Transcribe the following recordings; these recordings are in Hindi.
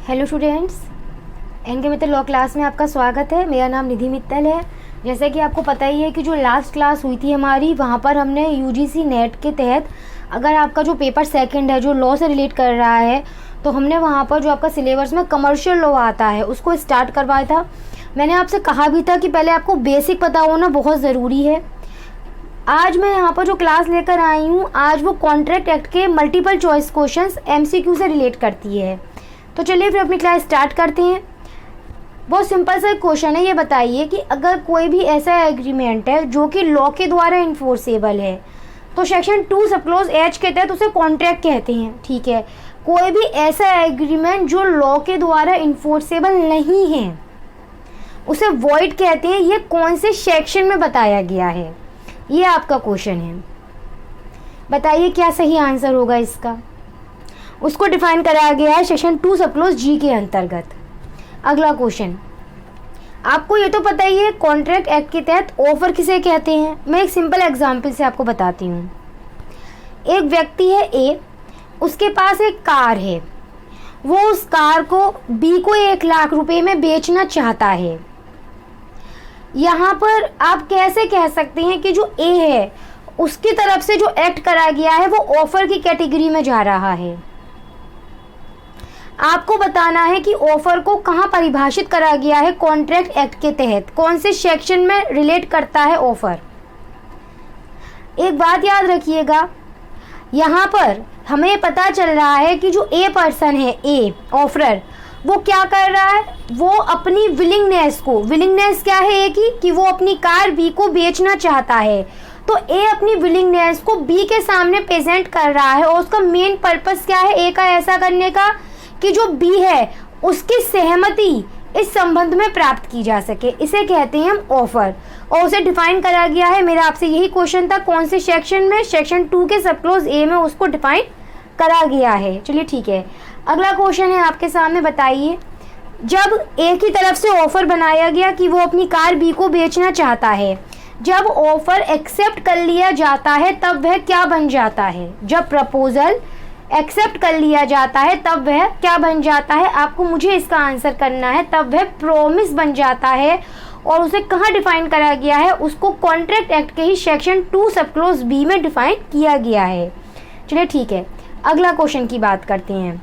हेलो स्टूडेंट्स, एन के मित्तल लॉ क्लास में आपका स्वागत है। मेरा नाम निधि मित्तल है। जैसे कि आपको पता ही है कि जो लास्ट क्लास हुई थी हमारी, वहाँ पर हमने यूजीसी नेट के तहत अगर आपका जो पेपर सेकंड है जो लॉ से रिलेट कर रहा है, तो हमने वहाँ पर जो आपका सिलेबस में कमर्शियल लॉ आता है उसको स्टार्ट करवाया था। मैंने आपसे कहा भी था कि पहले आपको बेसिक पता होना बहुत ज़रूरी है। आज मैं यहाँ पर जो क्लास लेकर आई हूँ, आज वो कॉन्ट्रैक्ट एक्ट के मल्टीपल चॉइस क्वेश्चंस एमसीक्यू से रिलेट करती है। तो चलिए फिर अपनी क्लास स्टार्ट करते हैं। बहुत सिंपल सा क्वेश्चन है। ये बताइए कि अगर कोई भी ऐसा एग्रीमेंट है जो कि लॉ के द्वारा इन्फोर्सेबल है, तो सेक्शन 2 सब क्लॉज एच के तहत उसे कॉन्ट्रैक्ट कहते हैं। ठीक है, कोई भी ऐसा एग्रीमेंट जो लॉ के द्वारा इन्फोर्सेबल नहीं है उसे वॉइड कहते हैं। ये कौन से सेक्शन में बताया गया है, ये आपका क्वेश्चन है। बताइए क्या सही आंसर होगा इसका। उसको डिफाइन कराया गया है सेक्शन 2 सब क्लॉज जी के अंतर्गत। अगला क्वेश्चन, आपको ये तो पता ही है कॉन्ट्रैक्ट एक्ट के तहत ऑफर किसे कहते हैं। मैं एक सिंपल एग्जांपल से आपको बताती हूँ। एक व्यक्ति है ए, उसके पास एक कार है। वो उस कार को बी को 1 लाख रुपए में बेचना चाहता है। यहाँ पर आप कैसे कह सकते हैं कि जो ए है उसकी तरफ से जो एक्ट करा गया है वो ऑफर की कैटेगरी में जा रहा है। आपको बताना है कि ऑफर को कहाँ परिभाषित करा गया है कॉन्ट्रैक्ट एक्ट के तहत, कौन से सेक्शन में रिलेट करता है ऑफर। एक बात याद रखिएगा, यहाँ पर हमें पता चल रहा है कि जो ए पर्सन है, ए ऑफरर, वो क्या कर रहा है, वो अपनी विलिंगनेस क्या है ए की, कि वो अपनी कार बी को बेचना चाहता है। तो ए अपनी विलिंगनेस को बी के सामने प्रेजेंट कर रहा है और उसका मेन पर्पस क्या है ए का ऐसा करने का, कि जो बी है उसकी सहमति इस संबंध में प्राप्त की जा सके। इसे कहते हैं हम ऑफर, और उसे डिफाइन करा गया है। मेरा आपसे यही क्वेश्चन था, कौन से सेक्शन में, सेक्शन 2 के सब क्लॉज ए में उसको डिफाइन करा गया है। चलिए ठीक है, अगला क्वेश्चन है आपके सामने। बताइए, जब ए की तरफ से ऑफर बनाया गया कि वो अपनी कार बी को बेचना चाहता है, जब ऑफर एक्सेप्ट कर लिया जाता है तब वह क्या बन जाता है। जब प्रपोजल एक्सेप्ट कर लिया जाता है तब वह क्या बन जाता है, आपको मुझे इसका आंसर करना है। तब वह प्रॉमिस बन जाता है। और उसे कहाँ डिफाइन करा गया है, उसको कॉन्ट्रैक्ट एक्ट के ही सेक्शन 2 सब क्लॉज बी में डिफाइन किया गया है। चलिए ठीक है, अगला क्वेश्चन की बात करते हैं।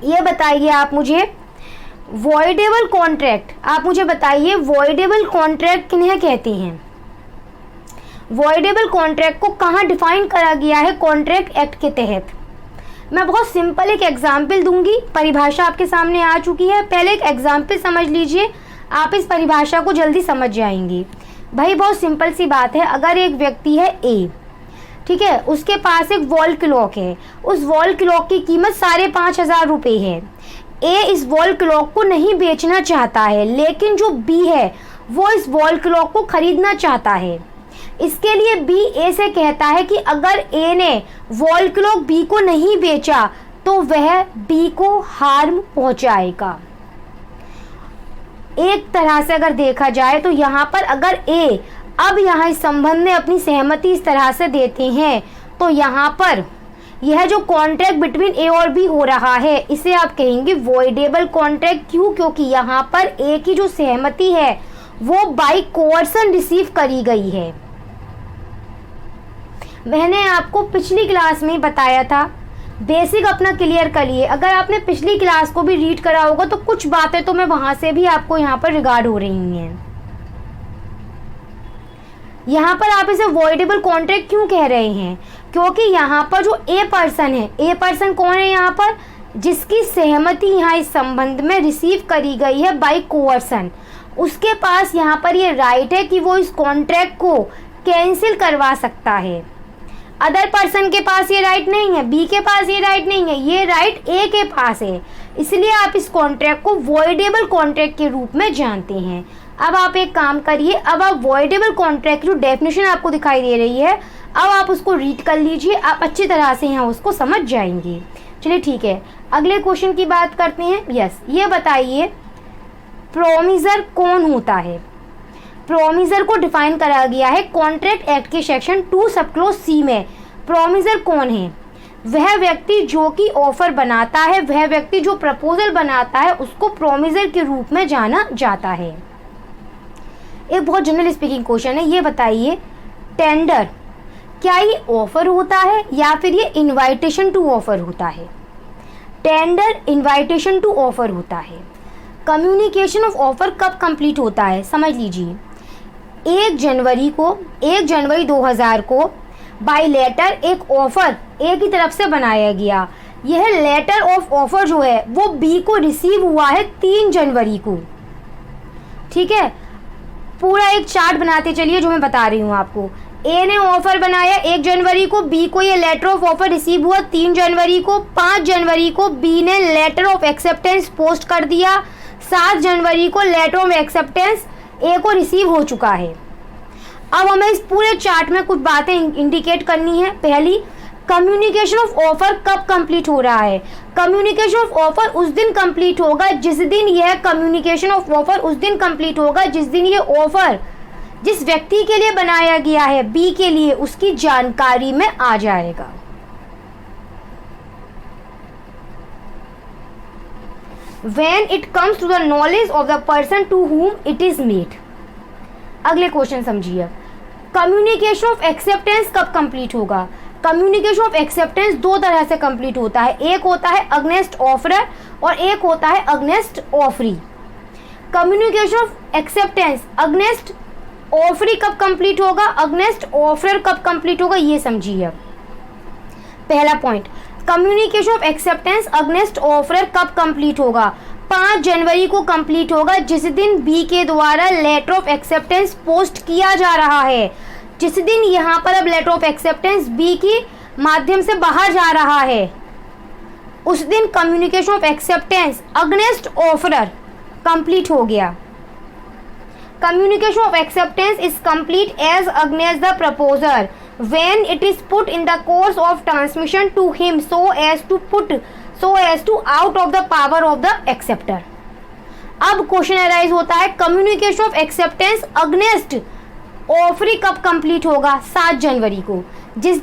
ये बताइए आप मुझे, वॉइडेबल कॉन्ट्रैक्ट, आप मुझे बताइए वॉइडेबल कॉन्ट्रैक्ट किन्हें कहते हैं। वॉइडेबल कॉन्ट्रैक्ट को कहाँ डिफाइन करा गया है कॉन्ट्रैक्ट एक्ट के तहत। मैं बहुत सिंपल एक एग्जाम्पल दूंगी, परिभाषा आपके सामने आ चुकी है। पहले एक एग्जाम्पल समझ लीजिए, आप इस परिभाषा को जल्दी समझ जाएंगे। भाई बहुत सिंपल सी बात है, अगर एक व्यक्ति है ए, ठीक है, उसके पास एक वॉल क्लॉक है। उस वॉल क्लॉक की कीमत 5,500 रुपये है। ए इस वॉल क्लॉक को नहीं बेचना चाहता है, लेकिन जो बी है वो इस वॉल क्लॉक को खरीदना चाहता है। इसके लिए बी ए से कहता है कि अगर ए ने वॉल क्लॉक बी को नहीं बेचा तो वह बी को हार्म पहुंचाएगा। एक तरह से अगर देखा जाए तो यहाँ पर अगर ए अब यहाँ इस संबंध में अपनी सहमति इस तरह से देते हैं, तो यहाँ पर यह जो कॉन्ट्रैक्ट बिटवीन ए और बी हो रहा है इसे आप कहेंगे वॉइडेबल कॉन्ट्रैक्ट। क्यों? क्योंकि यहाँ पर ए की जो सहमति है वो बाय कोअर्सन रिसीव करी गई है। मैंने आपको पिछली क्लास में बताया था, बेसिक अपना क्लियर करिए। अगर आपने पिछली क्लास को भी रीड करा होगा तो कुछ बातें तो मैं वहां से भी आपको यहाँ पर रिगार्ड हो रही हैं। यहाँ पर आप इसे वॉइडेबल कॉन्ट्रैक्ट क्यों कह रहे हैं, क्योंकि यहाँ पर जो ए पर्सन है, ए पर्सन कौन है यहाँ पर, जिसकी सहमति यहाँ इस संबंध में रिसीव करी गई है बाय कोअर्सन, उसके पास यहाँ पर ये राइट है कि वो इस कॉन्ट्रैक्ट को कैंसिल करवा सकता है। अदर पर्सन के पास ये राइट नहीं है, बी के पास ये राइट नहीं है, ये राइट ए के पास है। इसलिए आप इस कॉन्ट्रैक्ट को वॉइडेबल कॉन्ट्रैक्ट के रूप में जानते हैं। अब आप एक काम करिए, अब आप वॉइडेबल कॉन्ट्रैक्ट जो डेफिनेशन आपको दिखाई दे रही है, अब आप उसको रीड कर लीजिए, आप अच्छी तरह से यहाँ उसको समझ जाएंगे। चलिए ठीक है, अगले क्वेश्चन की बात करते हैं। यस, ये बताइए प्रोमिसर कौन होता है। प्रोमिसर को डिफाइन करा गया है कॉन्ट्रैक्ट एक्ट के सेक्शन 2 सब क्लॉज सी में। प्रोमिसर कौन है? वह व्यक्ति जो कि ऑफर बनाता है, वह व्यक्ति जो प्रपोजल बनाता है, उसको प्रोमिसर के रूप में जाना जाता है। एक बहुत जनरल स्पीकिंग क्वेश्चन है, ये बताइए टेंडर क्या ये ऑफर होता है या फिर ये इनवाइटेशन टू ऑफर होता है? टेंडर इनवाइटेशन टू ऑफर होता है। कम्युनिकेशन ऑफ ऑफर कब कंप्लीट होता है? समझ लीजिए 1 जनवरी 2000 को बाय लेटर एक ऑफर ए की तरफ से बनाया गया। यह लेटर ऑफ ऑफर जो है वो बी को रिसीव हुआ है 3 जनवरी को। ठीक है, पूरा एक चार्ट बनाते चलिए जो मैं बता रही हूँ आपको। ए ने ऑफर बनाया 1 जनवरी को, बी को ये लेटर ऑफ ऑफर रिसीव हुआ 3 जनवरी को, 5 जनवरी को बी ने लेटर ऑफ एक्सेप्टेंस पोस्ट कर दिया, 7 जनवरी को लेटर ऑफ एक्सेप्टेंस ए को रिसीव हो चुका है। अब हमें इस पूरे चार्ट में कुछ बातें इंडिकेट करनी है। पहली, कम्युनिकेशन ऑफ ऑफर कब कंप्लीट हो रहा है? कम्युनिकेशन ऑफ ऑफर उस दिन कंप्लीट होगा जिस दिन यह कम्युनिकेशन ऑफ ऑफर उस दिन कंप्लीट होगा जिस दिन ये ऑफर जिस व्यक्ति के लिए बनाया गया है बी के लिए, उसकी जानकारी में आ जाएगा। When it comes to the knowledge of the person to whom it is made। अगले क्वेश्चन समझिए, कम्युनिकेशन ऑफ एक्सेप्टेंस कब कंप्लीट होगा? कम्युनिकेशन ऑफ एक्सेप्टेंस 2 तरह से कंप्लीट होता है, एक होता है अगेंस्ट ऑफरर और एक होता है against offeree. Communication of acceptance against offeree कब कंप्लीट होगा, अगेंस्ट ऑफरर कब कंप्लीट होगा, ये समझिए। पहला point, communication of acceptance against offeror कब कंप्लीट होगा? 5 जनवरी को कंप्लीट होगा जिस दिन बी के द्वारा लेटर ऑफ एक्सेप्टेंस पोस्ट किया जा रहा है। जिस दिन यहाँ पर अब लेटर ऑफ एक्सेप्टेंस बी की माध्यम से बाहर जा रहा है, उस दिन communication of acceptance against offeror complete हो गया। Communication of acceptance is complete as against the proposer when it is put in the course of transmission to him so as to out of the power of the acceptor। अब क्वेश्चन अराइज होता है communication of acceptance against offeree कब कंप्लीट होगा? 7 जनवरी को। जिस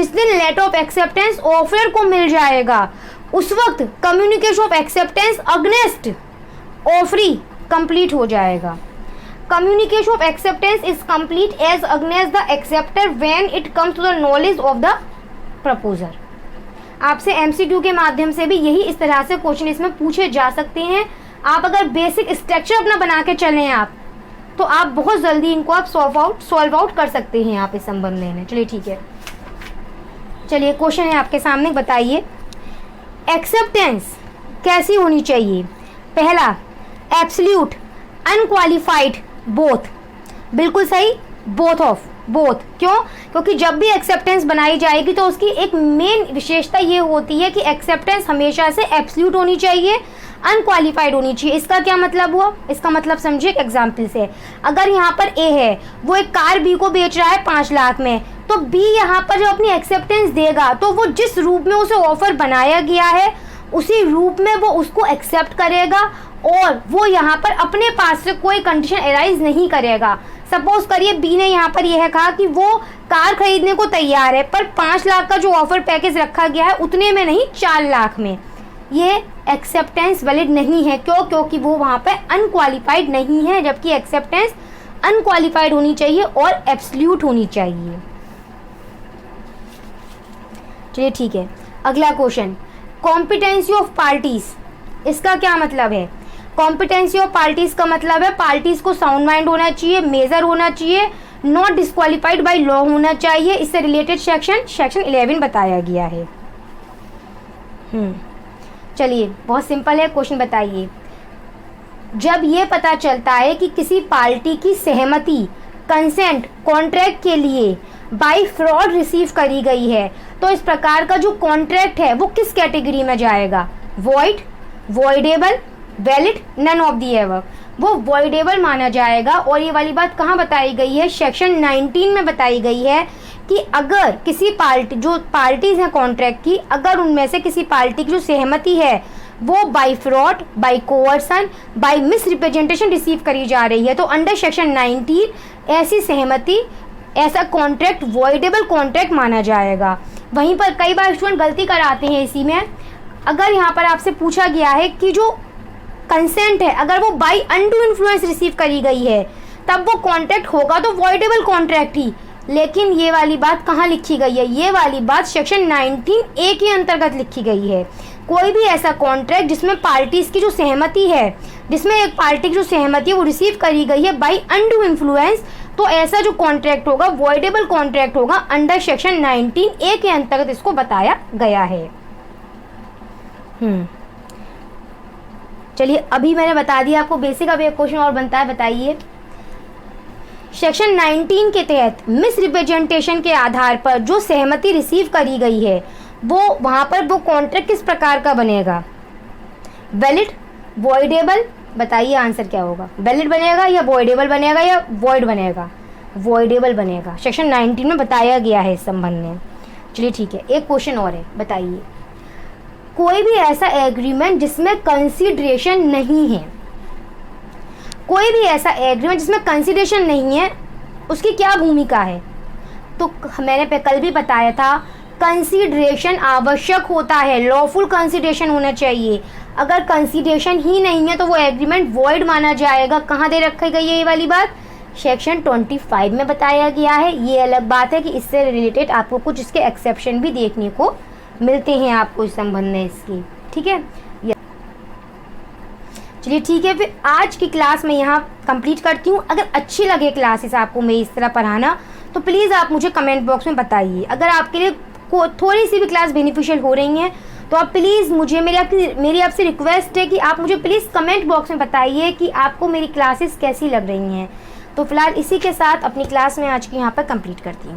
दिन लेटर ऑफ एक्सेप्टेंस ऑफर को मिल जाएगा उस वक्त communication of acceptance against offeree complete हो जाएगा। Communication of acceptance is complete as against the acceptor when it comes to the knowledge of the proposer। आपसे MCQ के माध्यम से भी यही इस तरह से क्वेश्चन इसमें पूछे जा सकते हैं। आप अगर बेसिक स्ट्रक्चर अपना बना के चलें आप, तो आप बहुत जल्दी इनको आप सॉल्व आउट कर सकते हैं आप इस संबंध में। चलिए ठीक है, चलिए क्वेश्चन है आपके सामने, बताइए एक्सेप्टेंस कैसी होनी चाहिए? पहला, एब्सोल्यूट, अनक्वालिफाइड, बोथ। बिल्कुल सही, बोथ। क्यों? क्योंकि जब भी एक्सेप्टेंस बनाई जाएगी तो उसकी एक मेन विशेषता ये होती है कि एक्सेप्टेंस हमेशा से एब्सोल्यूट होनी चाहिए, अनक्वालिफाइड होनी चाहिए। इसका क्या मतलब हुआ? इसका मतलब समझिए एक एग्जाम्पल से। अगर यहाँ पर ए है, वो एक कार बी को बेच रहा है 5 लाख में, तो बी यहाँ पर जब अपनी एक्सेप्टेंस देगा तो वो जिस रूप में उसे ऑफर बनाया गया है उसी रूप में वो उसको एक्सेप्ट करेगा और वो यहाँ पर अपने पास से कोई कंडीशन अराइज नहीं करेगा। सपोज करिए बी ने यहाँ पर यह कहा कि वो कार खरीदने को तैयार है, पर 5 लाख का जो ऑफर पैकेज रखा गया है उतने में नहीं 4 लाख में। ये एक्सेप्टेंस वैलिड नहीं है। क्यों? क्योंकि वो वहाँ पर अनक्वालिफाइड नहीं है, जबकि एक्सेप्टेंस अनक्वालिफाइड होनी चाहिए और एब्सोल्यूट होनी चाहिए। चलिए ठीक है, अगला क्वेश्चन, कॉम्पिटेंसी ऑफ पार्टीज, इसका क्या मतलब है? कॉम्पिटेंसी ऑफ पार्टीज का मतलब है पार्टीज को साउंड माइंड होना चाहिए, मेजर होना चाहिए, नॉट डिस्क्वालिफाइड बाय लॉ होना चाहिए। इससे रिलेटेड सेक्शन 11 बताया गया है। चलिए बहुत सिंपल है क्वेश्चन, बताइए जब ये पता चलता है कि किसी पार्टी की सहमति, कंसेंट, कॉन्ट्रैक्ट के लिए बाय फ्रॉड रिसीव करी गई है, तो इस प्रकार का जो कॉन्ट्रैक्ट है वो किस कैटेगरी में जाएगा? Void, voidable, valid, none of the above. वो वॉइडेबल माना जाएगा। और ये वाली बात कहाँ बताई गई है? सेक्शन 19 में बताई गई है कि अगर किसी पार्टी, जो पार्टीज हैं कॉन्ट्रैक्ट की, अगर उनमें से किसी पार्टी की जो सहमति है वो by fraud, by coercion, by misrepresentation receive करी जा रही है, तो अंडर सेक्शन 19 ऐसी सहमति, ऐसा कॉन्ट्रैक्ट वॉइडेबल कॉन्ट्रैक्ट माना जाएगा। वहीं पर कई बार स्टूडेंट गलती कराते हैं इसी में। अगर यहाँ पर आपसे पूछा गया है कि जो कंसेंट है अगर वो बाय अनडू इन्फ्लुएंस रिसीव करी गई है तब वो कॉन्ट्रैक्ट होगा तो वॉइडेबल कॉन्ट्रैक्ट ही। लेकिन ये वाली बात कहाँ लिखी गई है? ये वाली बात सेक्शन 19A के अंतर्गत लिखी गई है। कोई भी ऐसा कॉन्ट्रैक्ट जिसमें पार्टीज की जो सहमति है, जिसमें एक पार्टी की जो सहमति है वो रिसीव करी गई है बाय अनडू इन्फ्लुएंस, तो ऐसा जो कॉन्ट्रैक्ट होगा वॉइडेबल कॉन्ट्रैक्ट होगा। अंडर सेक्शन 19A के अंतर्गत इसको बताया गया है। चलिए, अभी मैंने बता दिया आपको बेसिक। अब एक क्वेश्चन और बनता है, बताइए। सेक्शन 19 के तहत मिस रिप्रेजेंटेशन के आधार पर जो सहमति रिसीव करी गई है वो वहाँ पर वो कॉन्ट्रैक्ट किस प्रकार का बनेगा? वैलिड, वॉइडेबल, बताइए आंसर क्या होगा? वैलिड बनेगा या वॉइडेबल बनेगा या वॉइड बनेगा? वॉइडेबल बनेगा। सेक्शन 19 में बताया गया है इस संबंध में। चलिए ठीक है, एक क्वेश्चन और है, बताइए। कोई भी ऐसा एग्रीमेंट जिसमें कंसीडरेशन नहीं है, कोई भी ऐसा एग्रीमेंट जिसमें कंसीडरेशन नहीं है, उसकी क्या भूमिका है? तो मैंने कल भी बताया था, कंसीडरेशन आवश्यक होता है, लॉफुल कंसीडरेशन होना चाहिए। अगर कंसीडरेशन ही नहीं है तो वो एग्रीमेंट वॉइड माना जाएगा। कहाँ दे रखी गई है ये वाली बात? सेक्शन 25 में बताया गया है। ये अलग बात है कि इससे रिलेटेड आपको कुछ इसके एक्सेप्शन भी देखने को मिलते हैं आपको इस संबंध में इसकी, ठीक है। चलिए ठीक है, फिर आज की क्लास मैं यहाँ कंप्लीट करती हूँ। अगर अच्छी लगे क्लासेस आपको मेरी इस तरह पढ़ाना तो प्लीज़ आप मुझे कमेंट बॉक्स में बताइए। अगर आपके लिए थोड़ी सी भी क्लास बेनिफिशियल हो रही हैं तो आप प्लीज़ मुझे, मेरी आपसे रिक्वेस्ट है कि आप मुझे प्लीज़ कमेंट बॉक्स में बताइए कि आपको मेरी क्लासेस कैसी लग रही हैं। तो फिलहाल इसी के साथ अपनी क्लास में आज की यहाँ पर कंप्लीट करती हूँ।